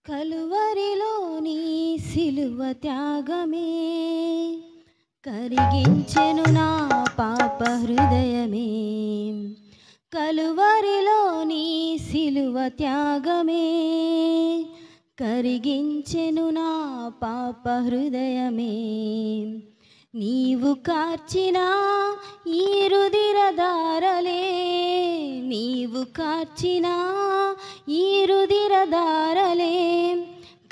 కలువరిలోని సిలువ త్యాగమే కరిగించెను నా పాప హృదయమే. కలువరిలోని సిలువ త్యాగమే కరిగించెను నా పాప హృదయమే. నీవు కార్చిన ఈ రుధిరధారలే, నీవు కార్చిన ఈ రుధిరధారలే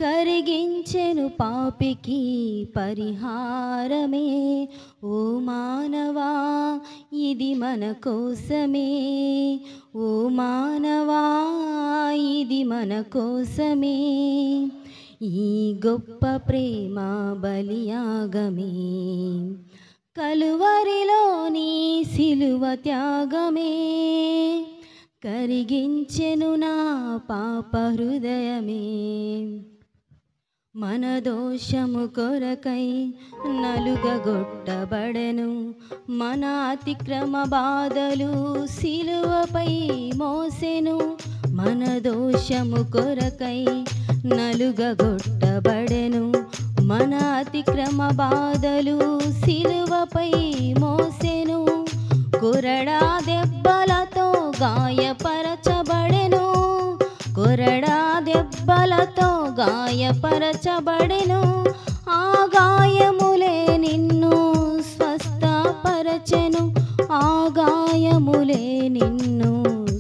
కరిగించెను పాపికి పరిహారమే. ఓ మానవా ఇది మన కోసమే, ఓ మానవా ఇది మన కోసమే. ఈ గొప్ప ప్రేమ బలియాగమే కలువరిలోని సిలువ త్యాగమే కరిగించెను నా పాప హృదయమే. మన దోషము కొరకై నలుగగొట్టబడెను, మన అతిక్రమ బాధలు సిలువపై మోసెను. మన దోషము కొరకై నలుగగొట్టబడెను, మన అతిక్రమ బాధలు సిలువపై మోసెను. కొరడా దెబ్బలతో గాయపరచబడెను, కొరడా దెబ్బలతో గాయపరచబడెను. ఆ గాయములే నిన్ను స్వస్థపరచెను, ఆ గాయములే నిన్ను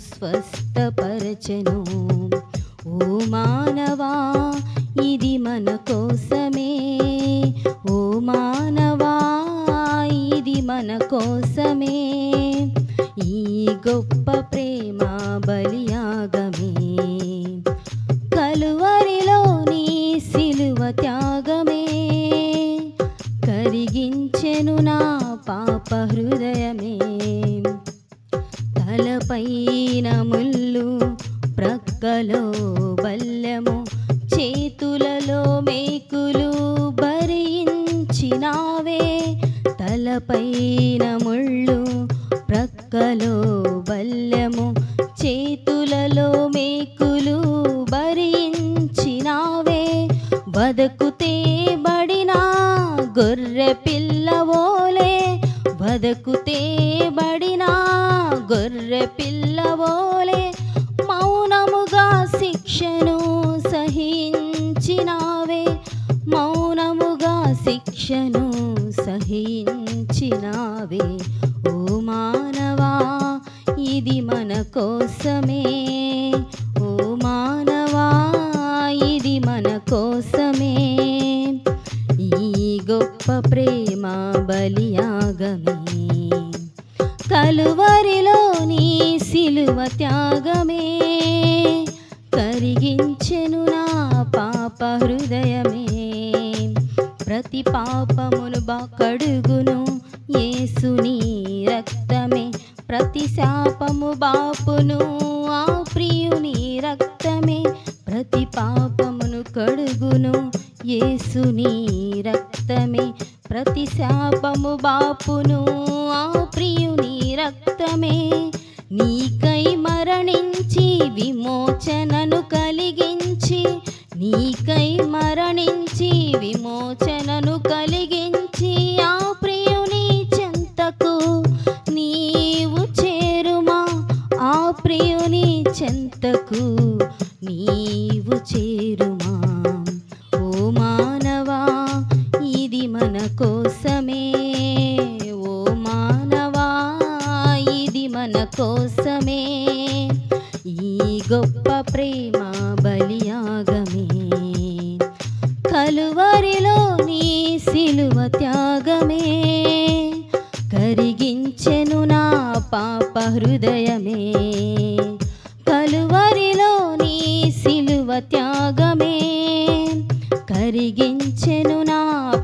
స్వస్థపరచెను. ఓ మానవా ఇది మన కోసమే, ఓ మానవా ఇది మన కోసమే. ఈ గొప్ప ప్రేమ బలియాగమే కలువరిలోని సిలువ త్యాగమే కరిగించెను నా పాప హృదయమే. తలపైన ముళ్ళు, ప్రక్కలో బల్లెము, చేతులలో మేకులు భరించినావే. తలపైన ముళ్ళు, ప్రక్కలో బల్లెము, చేతులలో మేకులు భరించినావే. బతుకుతే బడిన గొర్రె పిల్లవోలే, బతుకుతే బడిన గొర్రె పిల్లవోలే మౌనముగా శిక్షను సహించినావే, మౌనముగా శిక్షను సహించినావే. ఓ మానవా ఇది మన కోసమే, ఓ మానవా ఇది మన కోసమే. ఈ గొప్ప ప్రేమ బలియాగమే కలువరిలోని సిలువ త్యాగమే కరిగించెను నా పాప హృదయమే. ప్రతి పాపమును కడుగును యేసుని రక్తమే, ప్రతి శాపము బాపును ఆ ప్రియుని రక్తమే. ప్రతి పాపమును కడుగును యేసుని రక్తమే, ప్రతి శాపము బాపును ఆ ప్రియుని రక్తమే. నీకై మరణించి విమోచనను కలిగించి, నీకై మరణించి విమోచనను కలిగించి ఆ ప్రియుని చెంతకు నీవు చేరుమా, ఆ ప్రియుని చెంతకు నీవు చేరుమా. ఓ మానవా ఇది మన కోసమే, ఓ మానవా ఇది మన కోసమే. ఈ గొప్ప ప్రేమ బలియాగమే కలువరిలోని సిలువ త్యాగమే కరిగించెను నా పాప హృదయమే. కలువరిలోని సిలువ త్యాగమే కరిగించెను నా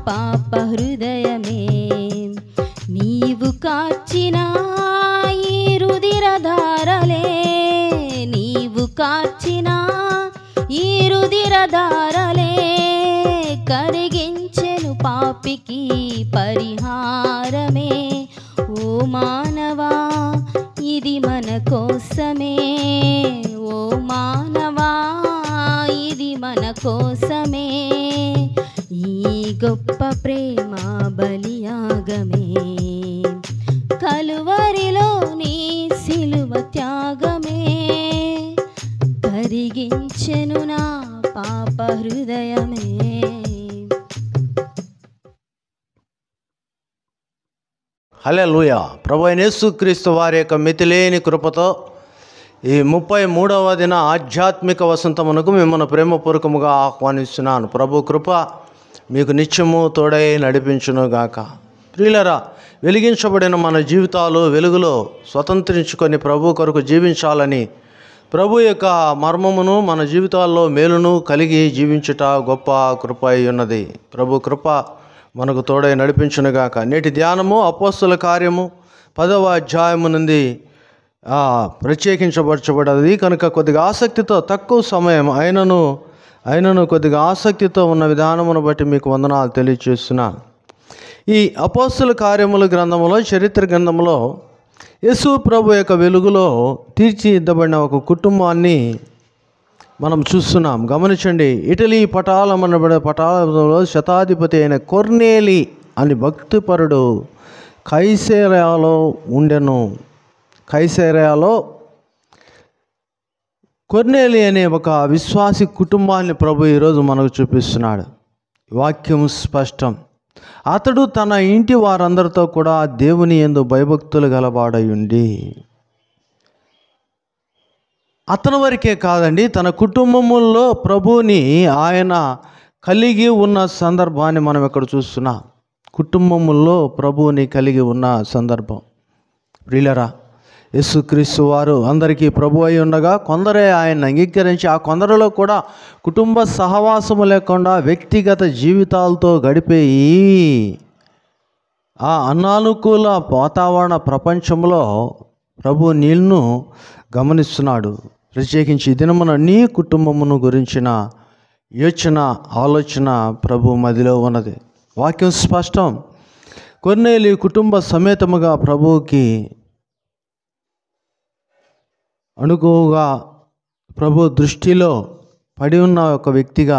పాప హృదయమే. నీవు కార్చిన ఈ రుధిరధారలే, నీవు కార్చిన ఈ రుధిరధారలే కరిగించెను పాపికి పరిహారమే. ఓ మానవా ఇది మన కోసమే, ఓ మానవా ఇది మన కోసమే ఈ గొప్ప ప్రేమ బలియాగమే, కలువరిలో నీ సిలువ త్యాగమే కరిగించెను నా పాప హృదయమే. హల్లెలూయా. ప్రభు అయిన యేసుక్రీస్తు వారి యొక్క మితిలేని కృపతో ఈ 33వ దిన ఆధ్యాత్మిక వసంతమునకు మిమ్మల్ని ప్రేమపూర్వకముగా ఆహ్వానిస్తున్నాను. ప్రభు కృప మీకు నిత్యము తోడై నడిపించునుగాక. ప్రియులరా, వెలిగించబడిన మన జీవితాలు వెలుగులో స్వతంత్రించుకొని ప్రభు కొరకు జీవించాలని, ప్రభు యొక్క మర్మమును మన జీవితాల్లో మేలును కలిగి జీవించుట గొప్ప కృప అయి ఉన్నది. ప్రభు కృప మనకు తోడై నడిపించునుగాక. నేటి ధ్యానము అపోస్తల కార్యము 10వ అధ్యాయము నుండి ప్రత్యేకించబరచబడ్డది కనుక కొద్దిగా ఆసక్తితో, తక్కువ సమయం అయినను కొద్దిగా ఆసక్తితో ఉన్న విధానమును బట్టి మీకు వందనాలు తెలియజేస్తున్నాను. ఈ అపోస్తల కార్యముల గ్రంథములో, చరిత్ర గ్రంథంలో యేసు ప్రభు యొక్క వెలుగులో తీర్చిదిద్దబడిన ఒక కుటుంబాన్ని మనం చూస్తున్నాం. గమనించండి. ఇటలీ పటాలంలో శతాధిపతి అయిన కొర్నేలి అని భక్తిపరుడు కైసరయాలో ఉండెను. కైసరయాలో కొర్నేలి అనే ఒక విశ్వాసి కుటుంబాన్ని ప్రభు ఈరోజు మనకు చూపిస్తున్నాడు. వాక్యం స్పష్టం. అతడు తన ఇంటి వారందరితో కూడా దేవుని యందు భయభక్తులు గలవాడై ఉండి, అతని వరకే కాదండి, తన కుటుంబముల్లో ప్రభువుని ఆయన కలిగి ఉన్న సందర్భాన్ని మనం ఇక్కడ చూస్తున్నాం. కుటుంబముల్లో ప్రభువుని కలిగి ఉన్న సందర్భం. ప్రియులరా, యేసుక్రీస్తు వారు అందరికీ ప్రభు అయి ఉండగా కొందరే ఆయన అంగీకరించి, ఆ కొందరిలో కూడా కుటుంబ సహవాసము లేకుండా వ్యక్తిగత జీవితాలతో గడిపేయి ఆ అనానుకూల వాతావరణ ప్రపంచంలో ప్రభు నీళ్లను గమనిస్తున్నాడు. ప్రత్యేకించి ఈ దినమున నీ కుటుంబమును గురించిన యోచన, ఆలోచన ప్రభు మదిలో ఉన్నది. వాక్యం స్పష్టం. కొర్నేలి కుటుంబ సమేతముగా ప్రభువుకి అనుకువగా ప్రభు దృష్టిలో పడి ఉన్న ఒక వ్యక్తిగా,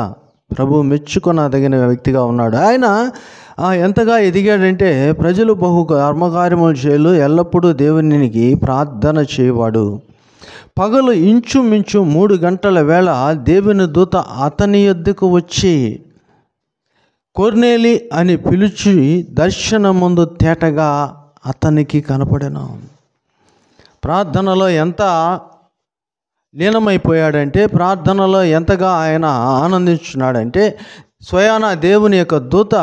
ప్రభు మెచ్చుకొనదగిన వ్యక్తిగా ఉన్నాడు. ఆయన ఎంతగా ఎదిగాడంటే, ప్రజలు బహు కర్మకార్యములు చేయలు, ఎల్లప్పుడూ దేవునికి ప్రార్థన చేయవాడు. పగలు ఇంచుమించు 3 గంటల వేళ దేవుని దూత అతని యొద్దకు వచ్చి కొర్నేలి అని పిలిచి దర్శనమందు తేటగా అతనికి కనపడెను. ప్రార్థనలో ఎంత లీనమైపోయాడంటే, ప్రార్థనలో ఎంతగా ఆయన ఆనందించున్నాడంటే, స్వయాన దేవుని యొక్క దూత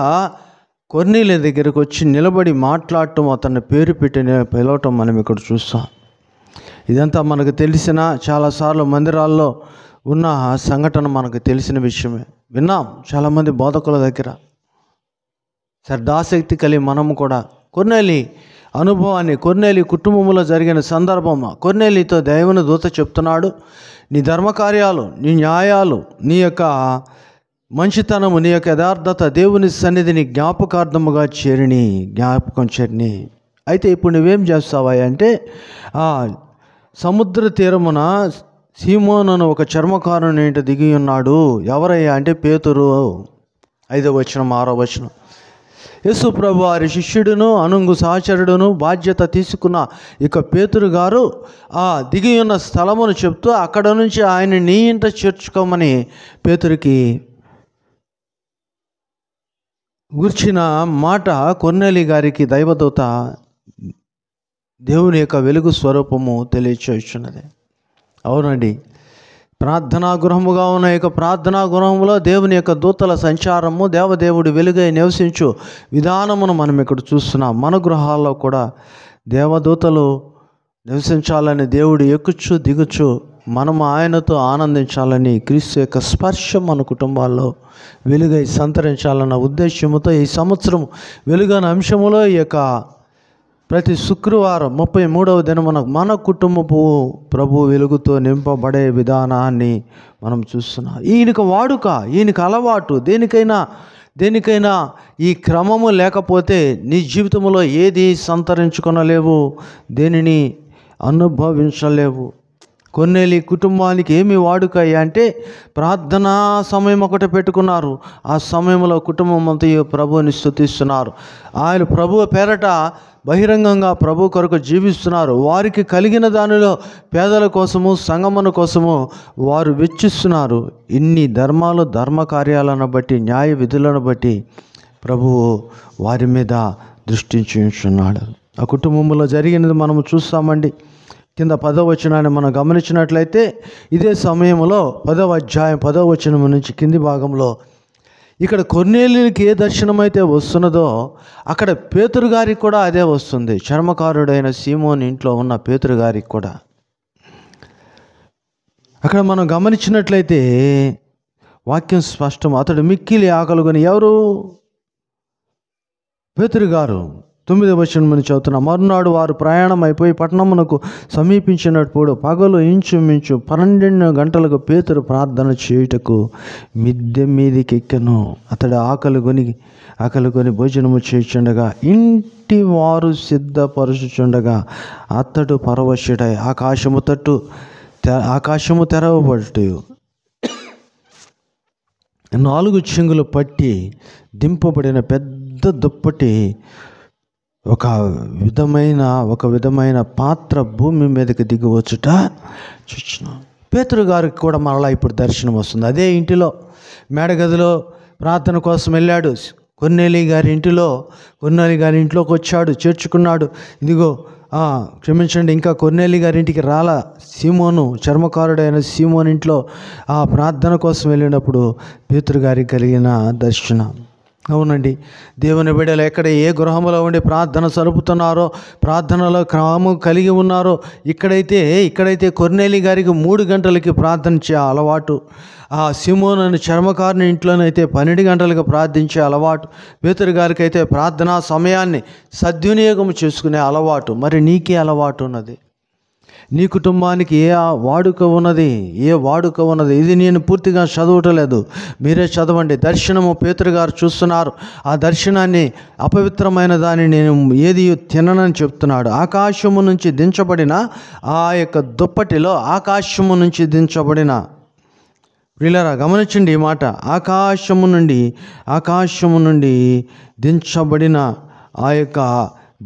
కొర్నేలి దగ్గరకు వచ్చి నిలబడి మాట్లాడటం, అతన్ని పేరు పెట్టి పిలవటం మనం ఇక్కడ చూస్తాం. ఇదంతా మనకు తెలిసిన, చాలాసార్లు మందిరాల్లో ఉన్న సంఘటన మనకు తెలిసిన విషయమే. విన్నాం చాలామంది బోధకుల దగ్గర. శ్రద్ధాశక్తి కలిగి మనము కూడా కొర్నేలి అనుభవాన్ని, కొర్నేలి కుటుంబంలో జరిగిన సందర్భం, కొర్నేలితో దేవుని దూత చెప్తున్నాడు, నీ ధర్మకార్యాలు, నీ న్యాయాలు, నీ యొక్క మంచితనము, నీ యొక్క యథార్థత దేవుని సన్నిధిని జ్ఞాపకార్థముగా జ్ఞాపకం చేరిని. అయితే ఇప్పుడు నువ్వేం చేస్తావా అంటే, సముద్ర తీరమున సీమోను అని ఒక చర్మకారుని ఇంట దిగి ఉన్నాడు. ఎవరయ్యా అంటే పేతురు. 5వ వచనం 6వ వచనం. యేసు ప్రభు వారి శిష్యుడును అనుంగు సహచరుడును బాధ్యత తీసుకున్న ఇక పేతురు గారు దిగి ఉన్న స్థలమును చెప్తూ అక్కడ నుంచి ఆయన నీ ఇంట చేర్చుకోమని పేతురికి గుర్చిన మాట కొర్నేలి గారికి దైవదూత దేవుని యొక్క వెలుగు స్వరూపము తెలియచేస్తున్నది. అవునండి, ప్రార్థనా గృహముగా ఉన్న యొక్క ప్రార్థనా గృహంలో దేవుని యొక్క దూతల సంచారము, దేవదేవుడు వెలుగై నివసించు విధానమును మనం ఇక్కడ చూస్తున్నాం. మన గృహాల్లో కూడా దేవదూతలు నివసించాలని, దేవుడు ఎక్కుచు దిగుచు మనము ఆయనతో ఆనందించాలని, క్రీస్తు యొక్క స్పర్శ మన కుటుంబాల్లో వెలుగై సంతరించాలన్న ఉద్దేశముతో ఈ సంవత్సరం వెలుగైన అంశములో ఈ యొక్క ప్రతి శుక్రవారం 33వ దినమున మన కుటుంబపు ప్రభు వెలుగుతో నింపబడే విధానాన్ని మనం చూస్తున్నాం. ఈయనకు వాడుక, ఈయనకు అలవాటు. దేనికైనా ఈ క్రమము లేకపోతే నీ జీవితంలో ఏది సంతరించుకొనలేవు, దేనిని అనుభవించలేవు. కొర్నేలి కుటుంబానికి ఏమి వాడుకయ్యా అంటే ప్రార్థనా సమయం ఒకటి పెట్టుకున్నారు. ఆ సమయంలో కుటుంబం అంతా ప్రభువుని స్తుతిస్తున్నారు. ఆయన ప్రభువు పేరట బహిరంగంగా ప్రభు కొరకు జీవిస్తున్నారు. వారికి కలిగిన దానిలో పేదల కోసము, సంగమన కోసము వారు వెచ్చిస్తున్నారు. ఇన్ని ధర్మాలు, ధర్మ కార్యాలను బట్టి, న్యాయ విధులను బట్టి ప్రభువు వారి మీద దృష్టించున్నాడు. ఆ కుటుంబంలో జరిగినది మనము చూస్తామండి. కింద 10వ వచనాన్ని మనం గమనించినట్లయితే ఇదే సమయంలో 10వ అధ్యాయం 10వ వచనం నుంచి కింది భాగంలో ఇక్కడ కొర్నేలికి ఏ దర్శనమైతే వస్తున్నదో అక్కడ పేతురు గారికి కూడా అదే వస్తుంది. చర్మకారుడైన సీమోన్ ఇంట్లో ఉన్న పేతురు గారికి కూడా అక్కడ మనం గమనించినట్లయితే వాక్యం స్పష్టం. అతడు మిక్కిలి ఆకలిగొని, ఎవరు? పేతురు గారు. 9వ వచనం నుంచి చదువుతున్నా. మరునాడు వారు ప్రయాణం అయిపోయి పట్టణమునకు సమీపించినప్పుడు పగలు ఇంచుమించు 12 గంటలకు పేతురు ప్రార్థన చేయుటకు మిద్దె మీదికి ఎక్కెను. అతడు ఆకలిగొని భోజనము చేయుచుండగా ఇంటి వారు సిద్ధపరుచుచుండగా అతడు పరవశుడై ఆకాశము తెరవబట్టు 4 చెంగులు పట్టి దింపబడిన పెద్ద దుప్పటి ఒక విధమైన పాత్ర భూమి మీదకి దిగి వచ్చుట చూస్తున్నాం. పేతురు గారికి కూడా మరలా ఇప్పుడు దర్శనం వస్తుంది. అదే ఇంటిలో మేడగదిలో ప్రార్థన కోసం వెళ్ళాడు. కొర్నేలి గారి ఇంట్లోకి వచ్చాడు, చేర్చుకున్నాడు. ఇదిగో క్షమించండి, ఇంకా కొర్నేలి గారి ఇంటికి రాలా. సీమోను, చర్మకారుడైన సీమోన్ ఇంట్లో ఆ ప్రార్థన కోసం వెళ్ళినప్పుడు పేతురు గారికి కలిగిన దర్శనం. అవునండి, దేవుని బిడ్డలు ఎక్కడ ఏ గృహంలో ఉండి ప్రార్థన సరుపుతున్నారో, ప్రార్థనలో క్రమము కలిగి ఉన్నారో, ఇక్కడైతే కొర్నేలి గారికి 3 గంటలకి ప్రార్థించే అలవాటు, ఆ సీమోను అనే చర్మకారుని ఇంట్లోనైతే 12 గంటలకు ప్రార్థించే అలవాటు, పేతురు గారికి అయితే ప్రార్థనా సమయాన్ని సద్వినియోగం చేసుకునే అలవాటు. మరి నీకే అలవాటు ఉన్నది? నీ కుటుంబానికి ఏ వాడుక ఉన్నది? ఇది నేను పూర్తిగా చదవటలేదు, మీరే చదవండి. దర్శనము పేతురు గారు చూస్తున్నారు. ఆ దర్శనాన్ని అపవిత్రమైన దాన్ని నేను ఏది తిననని చెప్తున్నాడు. ఆకాశము నుంచి దించబడిన ఆ యొక్క దుప్పటిలో ఆకాశము నుంచి దించబడిన, ప్రియులారా గమనించండి ఈ మాట, ఆకాశము నుండి దించబడిన ఆ యొక్క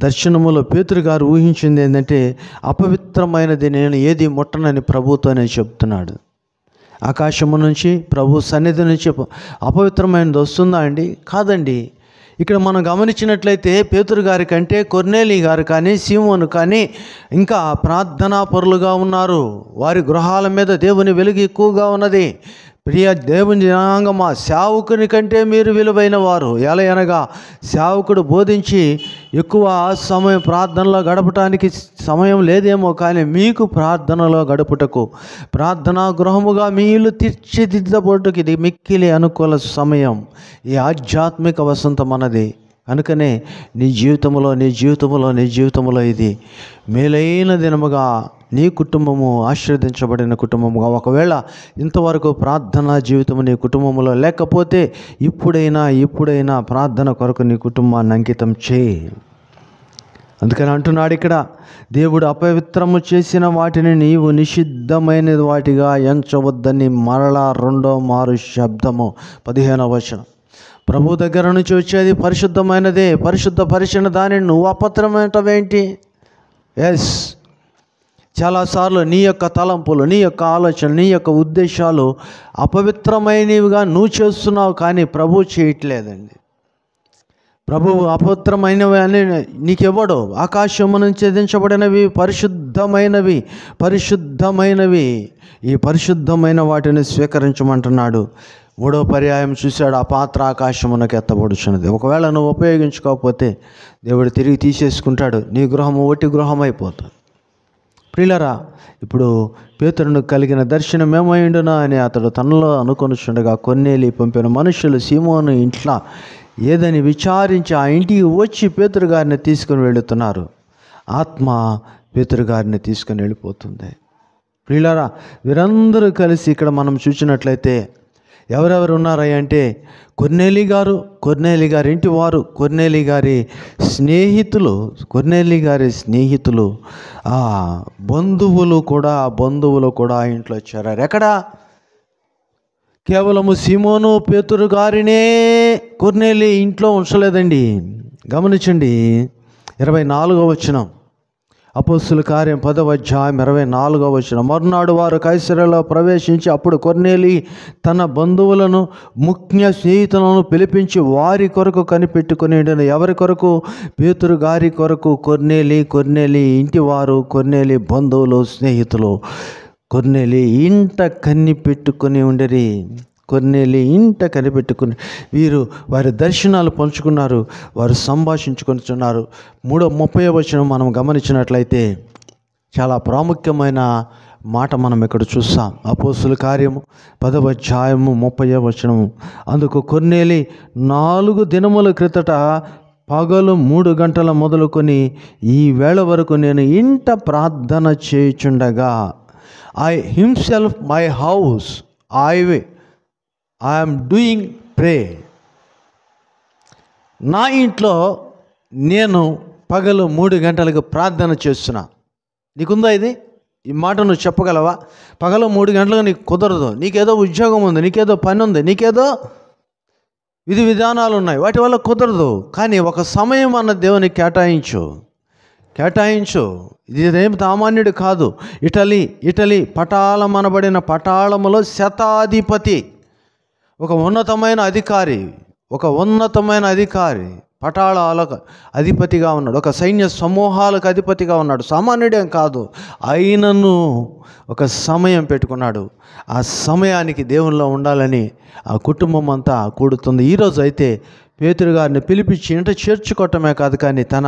దర్శనములో పేతురు గారు ఊహించింది ఏంటంటే అపవిత్రమైనది నేను ఏది ముట్టనని ప్రభుతోనే చెప్తున్నాడు. ఆకాశము నుంచి, ప్రభు సన్నిధి నుంచి అపవిత్రమైనది వస్తుందా అండి? కాదండి. ఇక్కడ మనం గమనించినట్లయితే పేతురు గారి కంటే కొర్నేలి గారు కానీ, సీమోను కానీ ఇంకా ప్రార్థనా పరులుగా ఉన్నారు. వారి గృహాల మీద దేవుని వెలుగు ఎక్కువగా ఉన్నది. ప్రియ దేవుని జనాంగమా, సేవకుని కంటే మీరు విలువైన వారు. ఎలయనగా సేవకుడు బోధించి ఎక్కువ సమయం ప్రార్థనలో గడపటానికి సమయం లేదేమో, కానీ మీకు ప్రార్థనలో గడుపుటకు, ప్రార్థనా గృహముగా మీ ఇల్లు తీర్చిదిద్దబోటుకి ఇది మిక్కిలి అనుకూల సమయం. ఈ ఆధ్యాత్మిక వసంతం అన్నది. కనుకనే నీ జీవితంలో ఇది మేలైన దినముగా, నీ కుటుంబము ఆశీర్వదించబడిన కుటుంబముగా. ఒకవేళ ఇంతవరకు ప్రార్థనా జీవితము నీ కుటుంబంలో లేకపోతే ఇప్పుడైనా ప్రార్థన కొరకు నీ కుటుంబాన్ని అంకితం చేయి. అందుకని అంటున్నాడు ఇక్కడ, దేవుడు అపవిత్రము చేసిన వాటిని నీవు నిషిద్ధమైన వాటిగా ఎంచవద్దని మరలా 2వ మారు శబ్దము. 15వ వచనం. ప్రభు దగ్గర నుంచి వచ్చేది పరిశుద్ధమైనదే. పరిశుద్ధపరిచిన దానిని నువ్వు అపవిత్రమేంటి? ఎస్, చాలాసార్లు నీ యొక్క తలంపులు, నీ యొక్క ఆలోచన, నీ యొక్క ఉద్దేశాలు అపవిత్రమైనవిగా నువ్వు చేస్తున్నావు, కానీ ప్రభు చేయట్లేదండి. ప్రభువు అపవిత్రమైనవి అని నీకెవ్వడు. ఆకాశము నుంచి దించబడినవి పరిశుద్ధమైనవి. ఈ పరిశుద్ధమైన వాటిని స్వీకరించమంటున్నాడు. 3వ పర్యాయం చూశాడు, ఆ పాత్ర ఆకాశమునకు ఎత్తబడుచున్నది. ఒకవేళ నువ్వు ఉపయోగించుకోకపోతే దేవుడు తిరిగి తీసేసుకుంటాడు. నీ గృహము ఒట్టి గృహం అయిపోతుంది. ప్రియులరా, ఇప్పుడు పేతురును కలిగిన దర్శనం ఏమైండునా అని అతడు తనలో అనుకొనిచుండగా కొర్నేలి పంపిన మనుషులు సీమోను ఇంట్లో ఏదని విచారించి ఆ ఇంటికి వచ్చి పేతురు గారిని తీసుకుని వెళుతున్నారు. ఆత్మ పేతురు గారిని తీసుకుని వెళ్ళిపోతుంది. ప్రియులారా, వీరందరూ కలిసి ఇక్కడ మనం చూసినట్లయితే ఎవరెవరు ఉన్నారయ్య అంటే కొర్నేలి గారి ఇంటి వారు, కొర్నేలి గారి స్నేహితులు, బంధువులు కూడా ఆ ఇంట్లో చేరారు. ఎక్కడ? కేవలము సీమోను పేతురు గారినే కొర్నేలి ఇంట్లో ఉంచలేదండి. గమనించండి 24వ వచనం, అపోస్తుల కార్యం 10వ అధ్యాయం 24వ వచనం. మరునాడు వారు కైసరలో ప్రవేశించి అప్పుడు కొర్నేలి తన బంధువులను ముఖ్య స్నేహితులను పిలిపించి వారి కొరకు కనిపెట్టుకుని, ఎవరి కొరకు? పేతురు గారి కొరకు. కొర్నేలి ఇంటి వారు, కొర్నేలి బంధువులు, స్నేహితులు కొర్నేలి ఇంట కనిపెట్టుకుని ఉండరి. కొర్నేలి ఇంట కనిపెట్టుకుని వీరు వారి దర్శనాలు పంచుకున్నారు, వారు సంభాషించుకుంటున్నారు. 30వ వచనం మనం గమనించినట్లయితే చాలా ప్రాముఖ్యమైన మాట మనం ఇక్కడ చూస్తాం. అపోస్తుల కార్యము 10వ అధ్యాయము 30వ వచనం. అందుకు కొర్నేలి 4 దినముల క్రితట పగలు 3 గంటల మొదలుకొని ఈ వేళ వరకు నేను ఇంట ప్రార్థన చేయుచుండగా, మై హౌస్ ఐఎమ్ డూయింగ్ ప్రే. నా ఇంట్లో నేను పగలు 3 గంటలకు ప్రార్థన చేస్తున్నా. నీకుందా ఇది? ఈ మాట నువ్వు చెప్పగలవా? పగలు 3 గంటలకు నీకు కుదరదు. నీకేదో ఉద్యోగం ఉంది, నీకేదో పని ఉంది, నీకేదో విధి విధానాలు ఉన్నాయి, వాటి వల్ల కుదరదు. కానీ ఒక సమయం అన్న దేవునికి కేటాయించు. ఇదేం సామాన్యుడు కాదు. ఇటలీ పటాళమనబడిన పటాళములో శతాధిపతి, ఒక ఉన్నతమైన అధికారి, పటాళాలకు అధిపతిగా ఉన్నాడు, ఒక సైన్య సమూహాలకు అధిపతిగా ఉన్నాడు. సామాన్యుడేం కాదు. అయినను ఒక సమయం పెట్టుకున్నాడు. ఆ సమయానికి దేవునిలో ఉండాలని ఆ కుటుంబం అంతా కూడుతుంది. ఈరోజు అయితే పేతురు గారిని పిలిపించి ఇంట చేర్చుకోవటమే కాదు, కానీ తన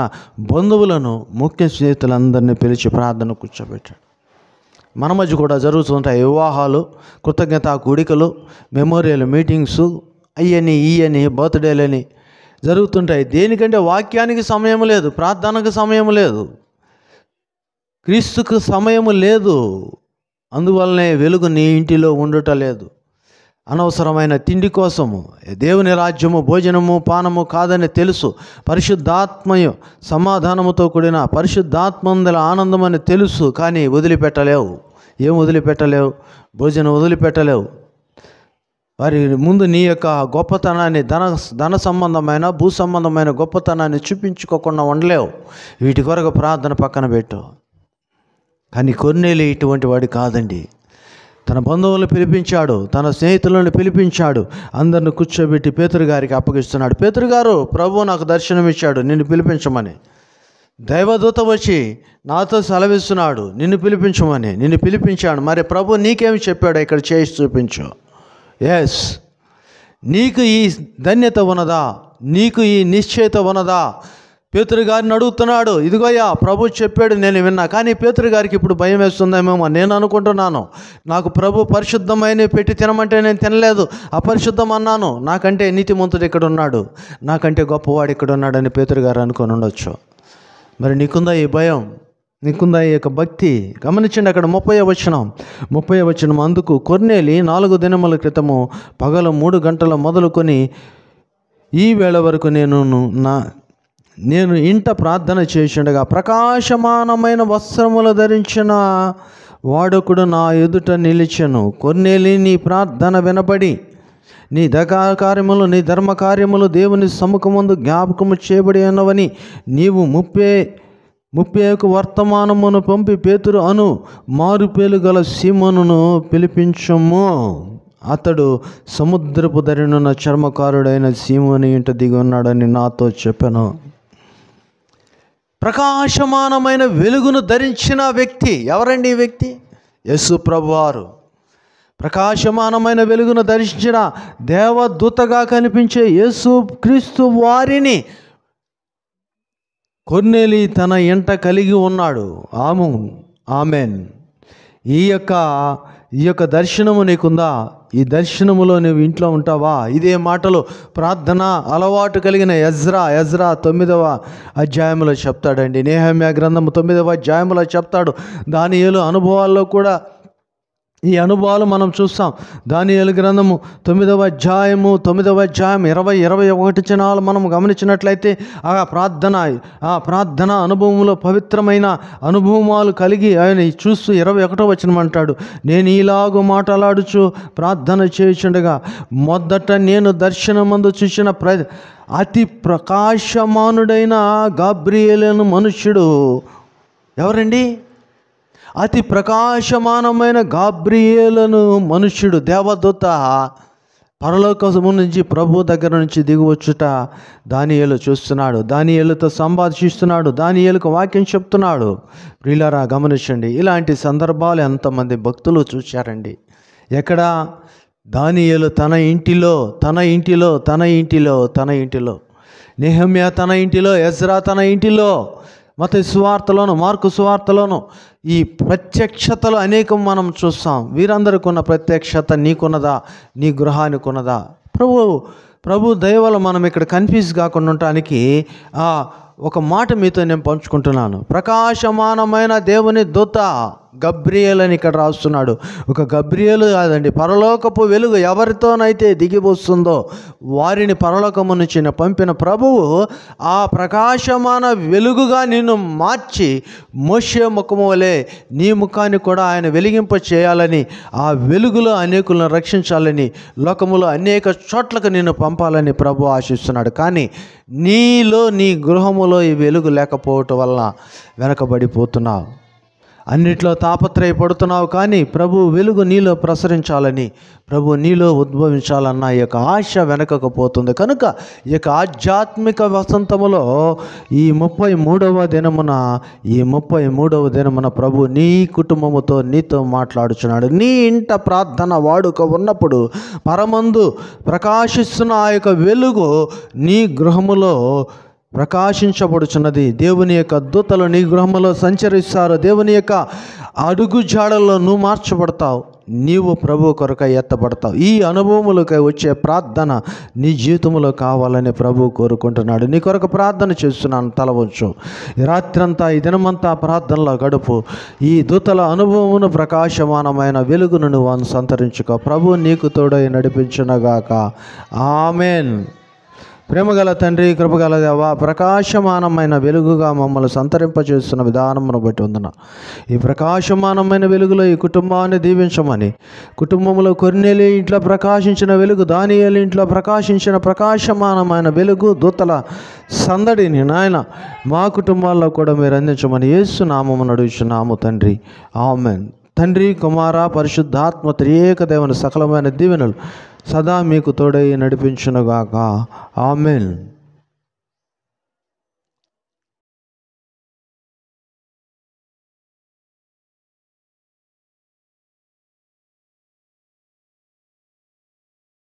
బంధువులను, ముఖ్య స్నేహితులందరినీ పిలిచి ప్రార్థన కూర్చోబెట్టాడు. మన మధ్య కూడా జరుగుతుంటాయి వివాహాలు, కృతజ్ఞత కూడికలు, మెమోరియల్ మీటింగ్స్, ఇయని బర్త్డేలని జరుగుతుంటాయి. దేనికంటే వాక్యానికి సమయం లేదు, ప్రార్థనకు సమయం లేదు, క్రీస్తుకు సమయం లేదు. అందువల్లనే వెలుగు నీ ఇంటిలో ఉండటం లేదు. అనవసరమైన తిండి కోసము దేవుని రాజ్యము భోజనము పానము కాదని తెలుసు. పరిశుద్ధాత్మయు సమాధానముతో కూడిన పరిశుద్ధాత్మందల ఆనందం అని తెలుసు, కానీ వదిలిపెట్టలేవు. ఏం వదిలిపెట్టలేవు? భోజనం వదిలిపెట్టలేవు. వారి ముందు నీ యొక్క గొప్పతనాన్ని, ధన సంబంధమైన భూ సంబంధమైన గొప్పతనాన్ని చూపించుకోకుండా ఉండలేవు. వీటి కొరకు ప్రార్థన పక్కన పెట్టు. కానీ కొర్నేలి ఇటువంటి వాడు కాదండి. తన బంధువులను పిలిపించాడు, తన స్నేహితులను పిలిపించాడు, అందరిని కూర్చోబెట్టి పేతురు గారికి అప్పగిస్తున్నాడు. పేతురు గారు, ప్రభు నాకు దర్శనం ఇచ్చాడు నిన్ను పిలిపించమని. దైవదూత వచ్చి నాతో సెలవిస్తున్నాడు నిన్ను పిలిపించమని. నిన్ను పిలిపించాడు. మరి ప్రభు నీకేమి చెప్పాడు? ఇక్కడ చేసి చూపించు. ఎస్, నీకు ఈ ధన్యత ఉన్నదా? నీకు ఈ నిశ్చయత ఉన్నదా? పేతురు గారిని అడుగుతున్నాడు. ఇదిగోయ్యా ప్రభు చెప్పాడు, నేను విన్నా. కానీ పేతురు గారికి ఇప్పుడు భయం వేస్తుందేమో నేను అనుకుంటున్నాను. నాకు ప్రభు పరిశుద్ధమైన పెట్టి తినమంటే నేను తినలేదు, అపరిశుద్ధం అన్నాను. నాకంటే నీతిమంతుడు ఇక్కడ ఉన్నాడు, నాకంటే గొప్పవాడు ఇక్కడ ఉన్నాడని పేతురు గారు అనుకొని ఉండొచ్చు. మరి నీకుందా ఈ భయం? నీకుందా ఈ యొక్క భక్తి? గమనించండి అక్కడ 30వ వచనం. అందుకు కొర్నేలి 4 దినముల క్రితము పగలు 3 గంటల మొదలుకొని ఈ వేళ వరకు నేను ఇంట ప్రార్థన చేసిండగా ప్రకాశమానమైన వస్త్రములు ధరించిన వాడొకడు నా ఎదుట నిలిచెను. కొర్నేలి, నీ ప్రార్థన వినబడి నీ దగాకార్యములు, నీ ధర్మకార్యములు దేవుని సముఖమందు జ్ఞాపకము చేయబడి ఉన్నవని నీవు ముప్పేకు వర్తమానమును పంపి పేతురు అను మారుపేలు గల సీమోనును పిలిపించము. అతడు సముద్రపు ధరినున్న చర్మకారుడైన సీమోని ఇంట దిగి ఉన్నాడని నాతో చెప్పాను. ప్రకాశమానమైన వెలుగును ధరించిన వ్యక్తి ఎవరండి? ఈ వ్యక్తి యేసు ప్రభువారు. ప్రకాశమానమైన వెలుగును ధరించిన దేవదూతగా కనిపించే యేసు క్రీస్తు వారిని కొర్నేలి తన ఇంట కలిగి ఉన్నాడు. ఆమెన్. ఈ యొక్క దర్శనము నీకుందా? ఈ దర్శనములో నువ్వు ఇంట్లో ఉంటావా? ఇదే మాటలు ప్రార్థన అలవాటు కలిగిన ఎజ్రా 9వ అధ్యాయంలో చెప్తాడండి. నెహెమ్యా గ్రంథము 9వ అధ్యాయంలో చెప్తాడు. దానియేలు అనుభవాల్లో కూడా ఈ అనుభవాలు మనం చూస్తాం. దానియేలు గ్రంథము 9వ అధ్యాయం 20-21 మనం గమనించినట్లయితే ఆ ప్రార్థన అనుభవంలో పవిత్రమైన అనుభవాలు కలిగి ఆయన చూస్తూ 21వ వచనం అంటాడు, నేను ఈలాగు మాట్లాడుచు ప్రార్థన చేయుచుండగా మొదట నేను దర్శనమందు చూసిన అతి ప్రకాశమానుడైన గాబ్రియేలు మనుష్యుడు. ఎవరండి? అతి ప్రకాశమానమైన గాబ్రియేలును మనుష్యుడు, దేవదూత పరలోకము నుంచి ప్రభు దగ్గర నుంచి దిగివచ్చుట దానియేలు చూస్తున్నాడు. దానియేలుతో సంభాషిస్తున్నాడు. దానియేలుకు వాక్యం చెప్తున్నాడు. ప్రియులారా గమనించండి, ఇలాంటి సందర్భాలు ఎంతమంది భక్తులు చూశారండి. ఎక్కడ? దానియేలు తన ఇంటిలో, నెహెమ్యా తన ఇంటిలో, ఎజ్రా తన ఇంటిలో, మత్తయి సువార్తలోను, మార్కు సువార్తలోను ఈ ప్రత్యక్షతలు అనేకం మనం చూస్తాం. వీరందరికీ ఉన్న ప్రత్యక్షత నీకున్నదా? నీ గృహానికి ఉన్నదా? ప్రభు దయ వల్ల మనం ఇక్కడ కన్ఫ్యూజ్ కాకుండా ఉండటానికి ఒక మాట మీతో నేను పంచుకుంటున్నాను. ప్రకాశమానమైన దేవుని దూత గబ్రియేలు అని ఇక్కడ రాస్తున్నాడు. ఒక గబ్రియేలు కాదండి, పరలోకపు వెలుగు ఎవరితోనైతే దిగి వస్తుందో వారిని పరలోకము నుంచి పంపిన ప్రభువు ఆ ప్రకాశమాన వెలుగుగా నిన్ను మార్చి మోషే ముఖము వలె నీ ముఖాన్ని కూడా ఆయన వెలిగింప చేయాలని, ఆ వెలుగులో అనేకులను రక్షించాలని, లోకములో అనేక చోట్లకు నిన్ను పంపాలని ప్రభు ఆశిస్తున్నాడు. కానీ నీ గృహములో ఈ వెలుగు లేకపోవటం వలన వెనకబడిపోతున్నావు, అన్నిట్లో తాపత్రయపడుతున్నావు. కానీ ప్రభు వెలుగు నీలో ప్రసరించాలని, ప్రభు నీలో ఉద్భవించాలన్న ఈ యొక్క ఆశ వెనకకపోతుంది. కనుక ఈ యొక్క ఆధ్యాత్మిక వసంతములో ఈ 33వ దినమున ప్రభు నీ కుటుంబముతో నీతో మాట్లాడుచున్నాడు. నీ ఇంట ప్రార్థన వాడుక ఉన్నప్పుడు పరమందు ప్రకాశిస్తున్న ఆ యొక్క వెలుగు నీ గృహములో ప్రకాశించబడుచున్నది. దేవుని యొక్క దూతలు నీ గృహంలో సంచరిస్తారు. దేవుని యొక్క అడుగు జాడల్లో నువ్వు మార్చబడతావు. నీవు ప్రభు కొరకై ఎత్తబడతావు. ఈ అనుభవములకై వచ్చే ప్రార్థన నీ జీవితంలో కావాలని ప్రభు కోరుకుంటున్నాడు. నీ కొరకు ప్రార్థన చేస్తున్నాను. తల వంచు. రాత్రంతా ఈ దినమంతా ప్రార్థనలో గడుపు. ఈ దూతల అనుభవమును ప్రకాశమానమైన వెలుగును నువ్వు సంతరించుకో. ప్రభు నీకు తోడై నడిపించునగాక. ఆమెన్. ప్రేమగల తండ్రి, కృపగల దేవా, ప్రకాశమానమైన వెలుగుగా మమ్మల్ని సంతరింపజేస్తున్న విధానమును బట్టి వందన. ఈ ప్రకాశమానమైన వెలుగులో ఈ కుటుంబాన్ని దీవించమని, కుటుంబంలో కొర్నేలి ఇంట్లో ప్రకాశించిన వెలుగు, దానియేలు ఇంట్లో ప్రకాశించిన ప్రకాశమానమైన వెలుగు, దూతల సందడిని నాయన మా కుటుంబాల్లో కూడా మీరు అందించమని యేసు నామమున అడుగుచున్నాము తండ్రి. ఆమెన్. తండ్రి, కుమార, పరిశుద్ధాత్మ త్రియేక దేవుని సకలమైన దీవెనలు సదా మీకు తోడై నడిపించునుగాక. ఆమెన్.